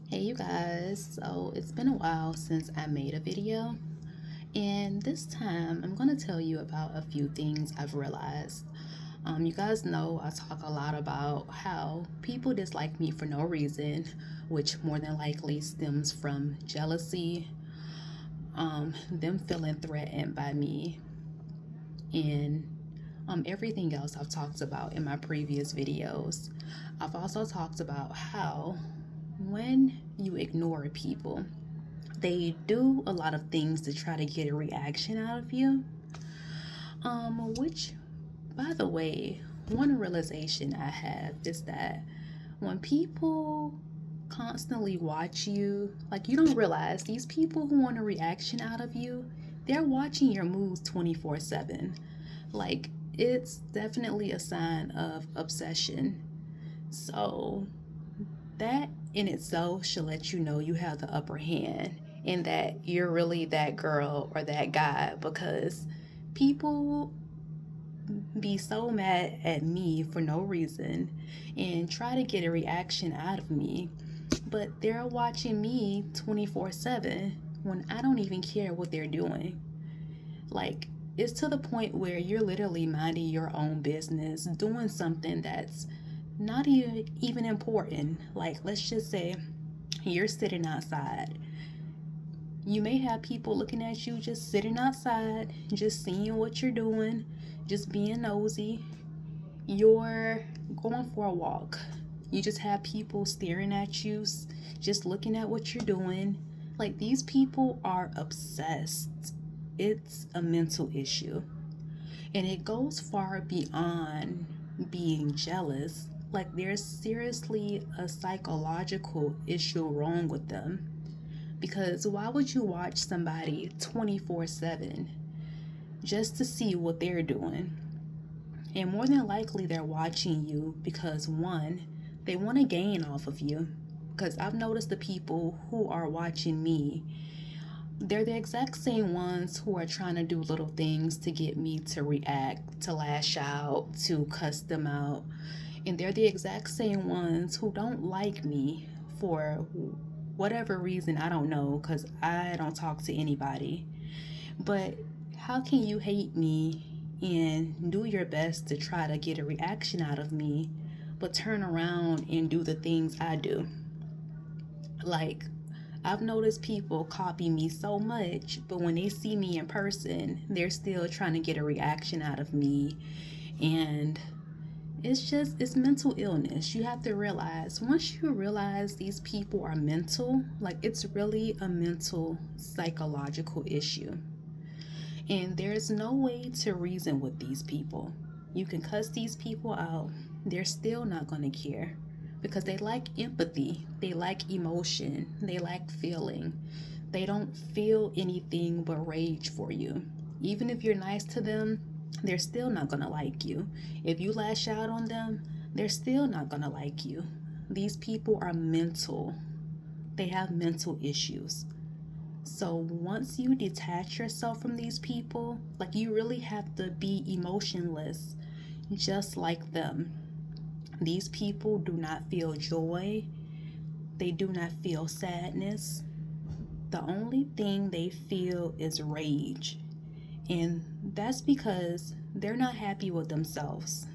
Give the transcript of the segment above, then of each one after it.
Hey you guys, so it's been a while since I made a video, and this time I'm going to tell you about a few things I've realized. You guys know I talk a lot about how people dislike me for no reason, which more than likely stems from jealousy, them feeling threatened by me, and everything else I've talked about in my previous videos. I've also talked about how when you ignore people, they do a lot of things to try to get a reaction out of you. Which, by the way, one realization I have is that when people constantly watch you, like, you don't realize these people who want a reaction out of you, they're watching your moves 24/7. Like, it's definitely a sign of obsession. So that in itself should let you know you have the upper hand and that you're really that girl or that guy, because people be so mad at me for no reason and try to get a reaction out of me, but they're watching me 24/7 when I don't even care what they're doing. Like, it's to the point where you're literally minding your own business, doing something that's not even important. Like, let's just say you're sitting outside. You may have people looking at you just sitting outside, just seeing what you're doing, just being nosy. You're going for a walk. You just have people staring at you, just looking at what you're doing. Like, these people are obsessed. It's a mental issue. And it goes far beyond being jealous. Like, there's seriously a psychological issue wrong with them. Because why would you watch somebody 24/7 just to see what they're doing? And more than likely, they're watching you because, one, they want to gain off of you. Because I've noticed the people who are watching me, they're the exact same ones who are trying to do little things to get me to react, to lash out, to cuss them out. And they're the exact same ones who don't like me for whatever reason. I don't know, because I don't talk to anybody. But how can you hate me and do your best to try to get a reaction out of me, but turn around and do the things I do? Like, I've noticed people copy me so much, but when they see me in person, they're still trying to get a reaction out of me. And it's mental illness. You have to realize, once you realize these people are mental, like, it's really a mental psychological issue. And there's no way to reason with these people. You can cuss these people out, they're still not going to care, because they lack empathy, they lack emotion, they lack feeling. They don't feel anything but rage for you. Even if you're nice to them, they're still not going to like you. If you lash out on them, they're still not going to like you. These people are mental, they have mental issues. So once you detach yourself from these people, like, you really have to be emotionless, just like them. These people do not feel joy, they do not feel sadness. The only thing they feel is rage. And that's because they're not happy with themselves.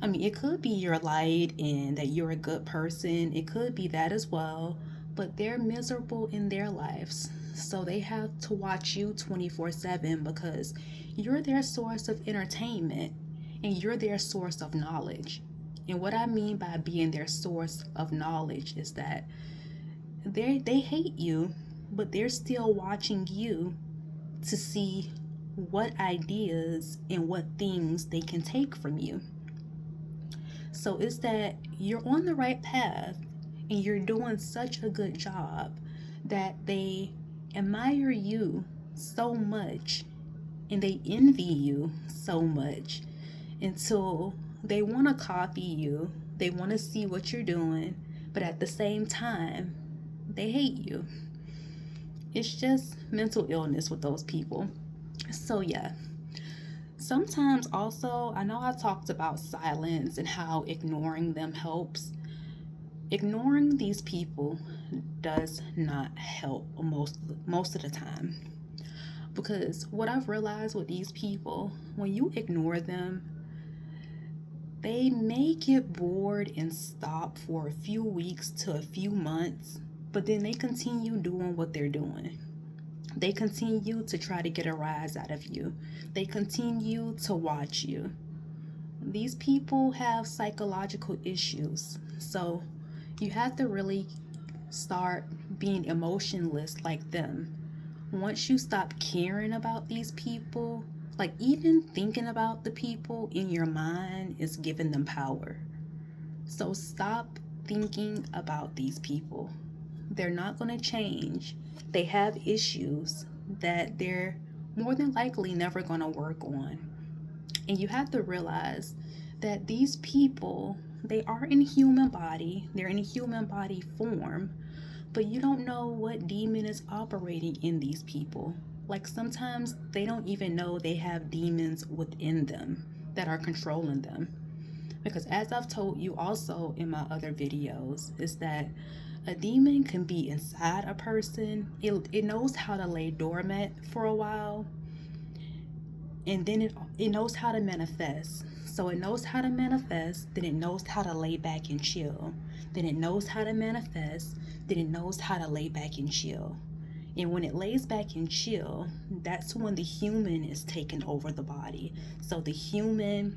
I mean, it could be your light and that you're a good person, it could be that as well, but they're miserable in their lives. So they have to watch you 24/7 because you're their source of entertainment and you're their source of knowledge. And what I mean by being their source of knowledge is that they hate you, but they're still watching you to see what ideas and what things they can take from you. So it's that you're on the right path and you're doing such a good job that they admire you so much and they envy you so much until they want to copy you. They want to see what you're doing, but at the same time, they hate you. It's just mental illness with those people. So, yeah. Sometimes also, I know I talked about silence and how ignoring them helps, Ignoring these people does not help most of the time, because what I've realized with these people, when you ignore them, they may get bored and stop for a few weeks to a few months, but then they continue doing what they're doing. They continue to try to get a rise out of you. They continue to watch you. These people have psychological issues. So you have to really start being emotionless like them. Once you stop caring about these people, like even thinking about the people in your mind is giving them power. So stop thinking about these people. They're not going to change. They have issues that they're more than likely never going to work on. And you have to realize that these people, they are in human body, they're in human body form, but you don't know what demon is operating in these people. Like sometimes they don't even know they have demons within them that are controlling them. Because as I've told you also in my other videos, is that a demon can be inside a person. It knows how to lay dormant for a while, and then it knows how to manifest. So it knows how to manifest, then it knows how to lay back and chill. Then it knows how to manifest, then it knows how to lay back and chill. And when it lays back and chill, that's when the human is taking over the body. So the human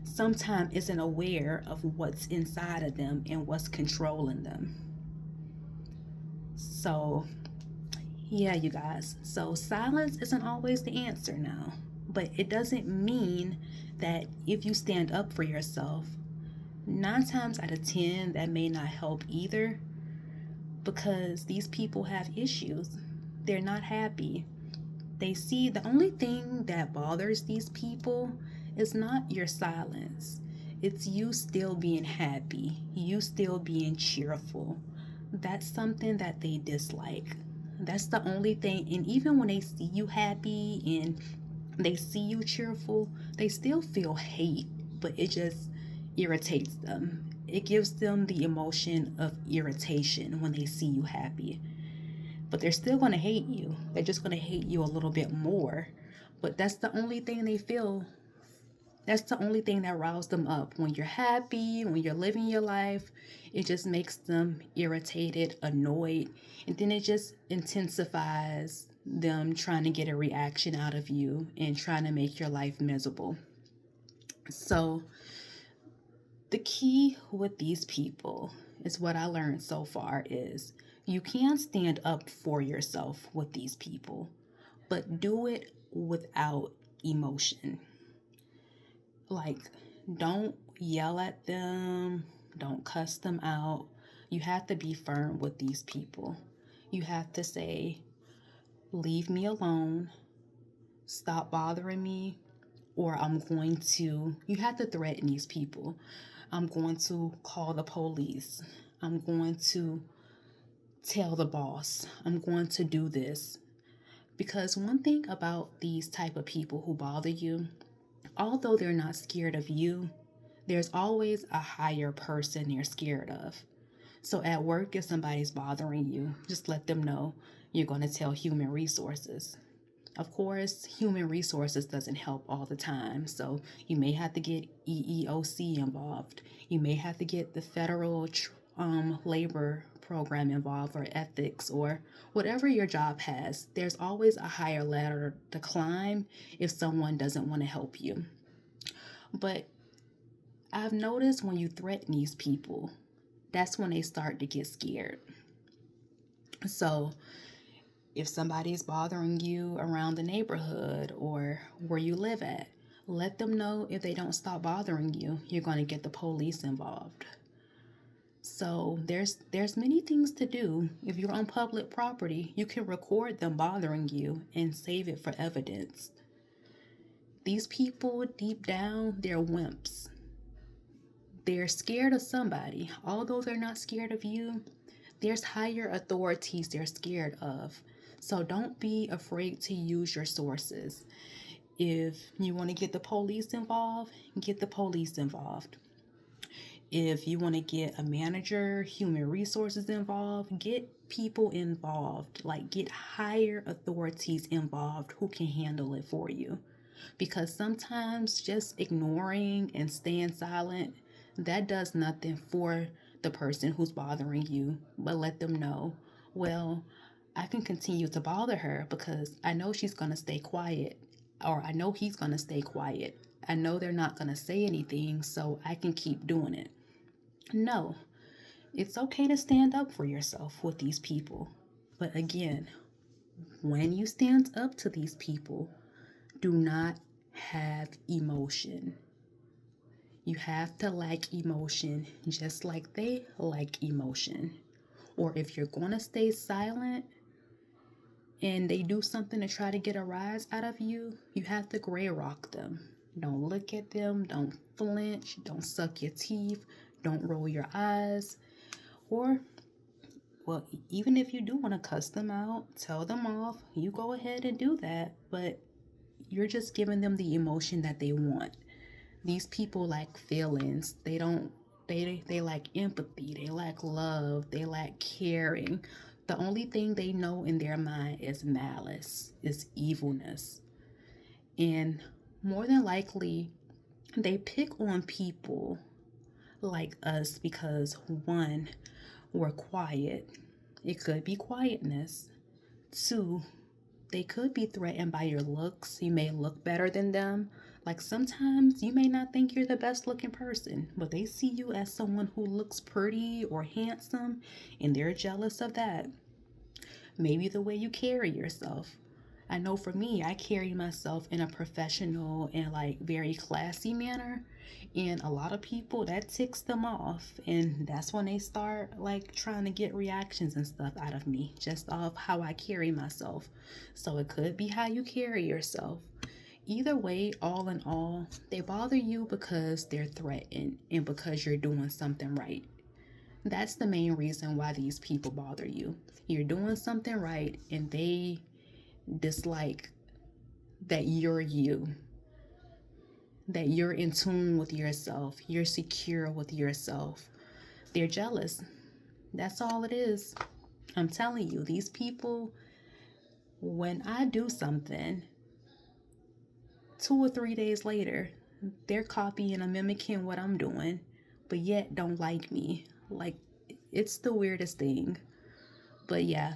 sometimes isn't aware of what's inside of them and what's controlling them. So yeah, you guys. So silence isn't always the answer now, but it doesn't mean that if you stand up for yourself, 9 times out of 10, that may not help either, because these people have issues. They're not happy. They see the only thing that bothers these people is not your silence. It's you still being happy, you still being cheerful. That's something that they dislike. That's the only thing. And even when they see you happy and they see you cheerful, they still feel hate, but it just irritates them. It gives them the emotion of irritation when they see you happy. But they're still going to hate you. They're just going to hate you a little bit more. But that's the only thing they feel. That's the only thing that riles them up. When you're happy, when you're living your life, it just makes them irritated, annoyed, and then it just intensifies them trying to get a reaction out of you and trying to make your life miserable. So the key with these people is what I learned so far is you can stand up for yourself with these people, but do it without emotion. Like, don't yell at them, don't cuss them out. You have to be firm with these people. You have to say, leave me alone, stop bothering me, or you have to threaten these people. I'm going to call the police. I'm going to tell the boss. I'm going to do this. Because one thing about these type of people who bother you, although they're not scared of you, there's always a higher person they're scared of. So at work, if somebody's bothering you, just let them know you're going to tell human resources. Of course, human resources doesn't help all the time. So you may have to get EEOC involved. You may have to get the federal labor program involved, or ethics, or whatever your job has. There's always a higher ladder to climb if someone doesn't want to help you. But I've noticed when you threaten these people, that's when they start to get scared. So if somebody's bothering you around the neighborhood or where you live at, let them know if they don't stop bothering you, you're going to get the police involved. So there's many things to do. If you're on public property, you can record them bothering you and save it for evidence. These people, deep down, they're wimps. They're scared of somebody. Although they're not scared of you, there's higher authorities they're scared of. So don't be afraid to use your sources. If you want to get the police involved, get the police involved. If you want to get a manager, human resources involved, get people involved, like get higher authorities involved who can handle it for you. Because sometimes just ignoring and staying silent, that does nothing for the person who's bothering you, but let them know, well, I can continue to bother her because I know she's going to stay quiet, or I know he's going to stay quiet. I know they're not going to say anything, so I can keep doing it. No, it's okay to stand up for yourself with these people. But again, when you stand up to these people, do not have emotion. You have to lack emotion just like they lack emotion. Or if you're going to stay silent and they do something to try to get a rise out of you, you have to gray rock them. Don't look at them, don't flinch, don't suck your teeth, don't roll your eyes. Or, well, even if you do want to cuss them out, tell them off, you go ahead and do that. But you're just giving them the emotion that they want. These people lack feelings. They lack empathy. They lack love. They lack caring. The only thing they know in their mind is malice, is evilness. And more than likely, they pick on people like us because, one, we're quiet. It could be quietness. Two, they could be threatened by your looks. You may look better than them. Like sometimes you may not think you're the best looking person, but they see you as someone who looks pretty or handsome, and they're jealous of that. Maybe the way you carry yourself. I know for me, I carry myself in a professional and like very classy manner. And a lot of people, that ticks them off. And that's when they start like trying to get reactions and stuff out of me just off how I carry myself. So it could be how you carry yourself. Either way, all in all, they bother you because they're threatened and because you're doing something right. That's the main reason why these people bother you. You're doing something right and they dislike that you're you, that you're in tune with yourself, you're secure with yourself. They're jealous. That's all it is. I'm telling you, these people, when I do something, 2 or 3 days later, they're copying and mimicking what I'm doing, but yet don't like me. Like, it's the weirdest thing. But yeah,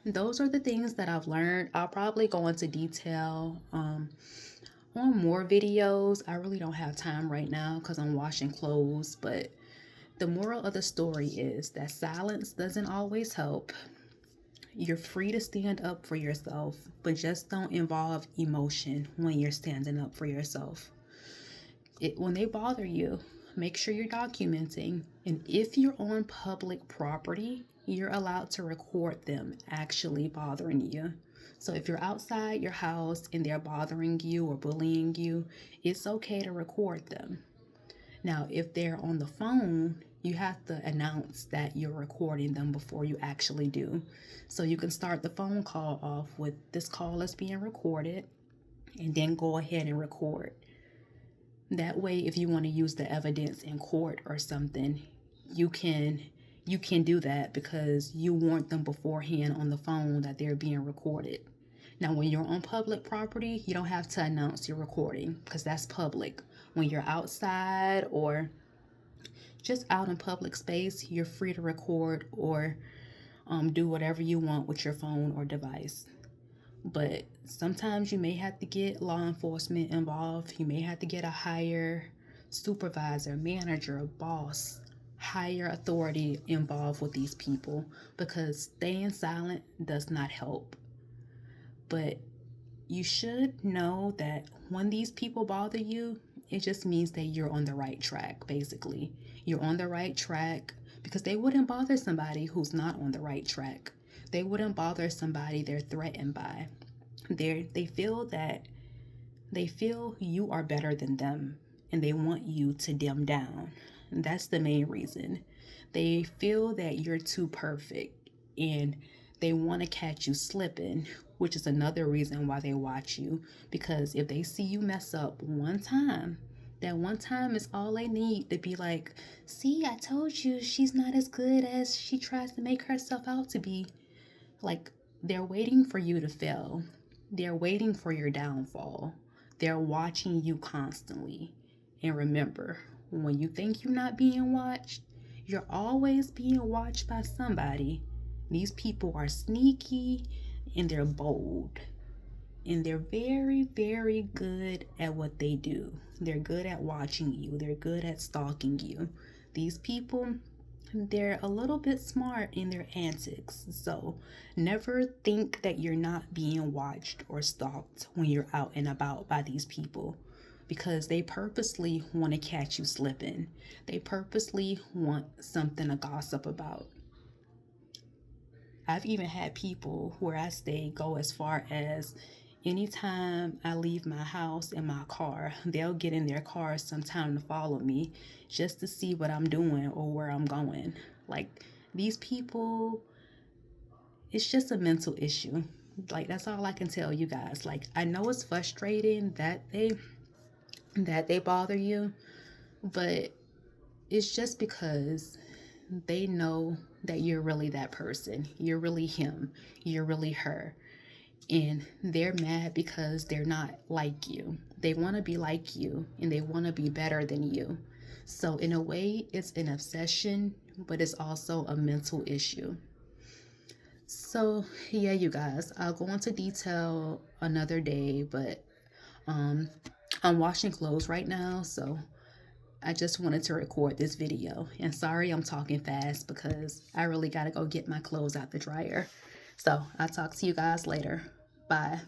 those are the things that I've learned. I'll probably go into detail on more videos. I really don't have time right now because I'm washing clothes. But the moral of the story is that silence doesn't always help. You're free to stand up for yourself, but just don't involve emotion when you're standing up for yourself. When they bother you, make sure you're documenting. And if you're on public property, you're allowed to record them actually bothering you. So if you're outside your house and they're bothering you or bullying you, it's okay to record them. Now, if they're on the phone, you have to announce that you're recording them before you actually do. So you can start the phone call off with this call is being recorded and then go ahead and record. That way, if you want to use the evidence in court or something, you can do that because you warned them beforehand on the phone that they're being recorded. Now, when you're on public property, you don't have to announce you're recording because that's public. When you're outside or just out in public space, you're free to record or do whatever you want with your phone or device. But sometimes you may have to get law enforcement involved. You may have to get a higher supervisor, manager, boss, higher authority involved with these people because staying silent does not help. But you should know that when these people bother you, it just means that you're on the right track, basically. You're on the right track because they wouldn't bother somebody who's not on the right track. They wouldn't bother somebody they're threatened by. They feel you are better than them and they want you to dim down. And that's the main reason. They feel that you're too perfect and they want to catch you slipping, which is another reason why they watch you. Because if they see you mess up one time, That one time is all they need to be like, see, I told you she's not as good as she tries to make herself out to be. Like, they're waiting for you to fail. They're waiting for your downfall. They're watching you constantly. And remember, when you think you're not being watched, you're always being watched by somebody. These people are sneaky and they're bold. And they're very, very good at what they do. They're good at watching you, they're good at stalking you. These people, they're a little bit smart in their antics. So never think that you're not being watched or stalked when you're out and about by these people, because they purposely want to catch you slipping. They purposely want something to gossip about. I've even had people where I stay go as far as anytime I leave my house in my car, they'll get in their car sometime to follow me just to see what I'm doing or where I'm going. Like, these people, it's just a mental issue. Like, that's all I can tell you guys. Like, I know it's frustrating that they bother you, but it's just because they know that you're really that person. You're really him. You're really her. And they're mad because they're not like you. They want to be like you and they want to be better than you. So, in a way, it's an obsession, but it's also a mental issue. So, yeah, you guys, I'll go into detail another day, but um, I'm washing clothes right now, so I just wanted to record this video. And sorry I'm talking fast because I really got to go get my clothes out the dryer. So I'll talk to you guys later. Bye.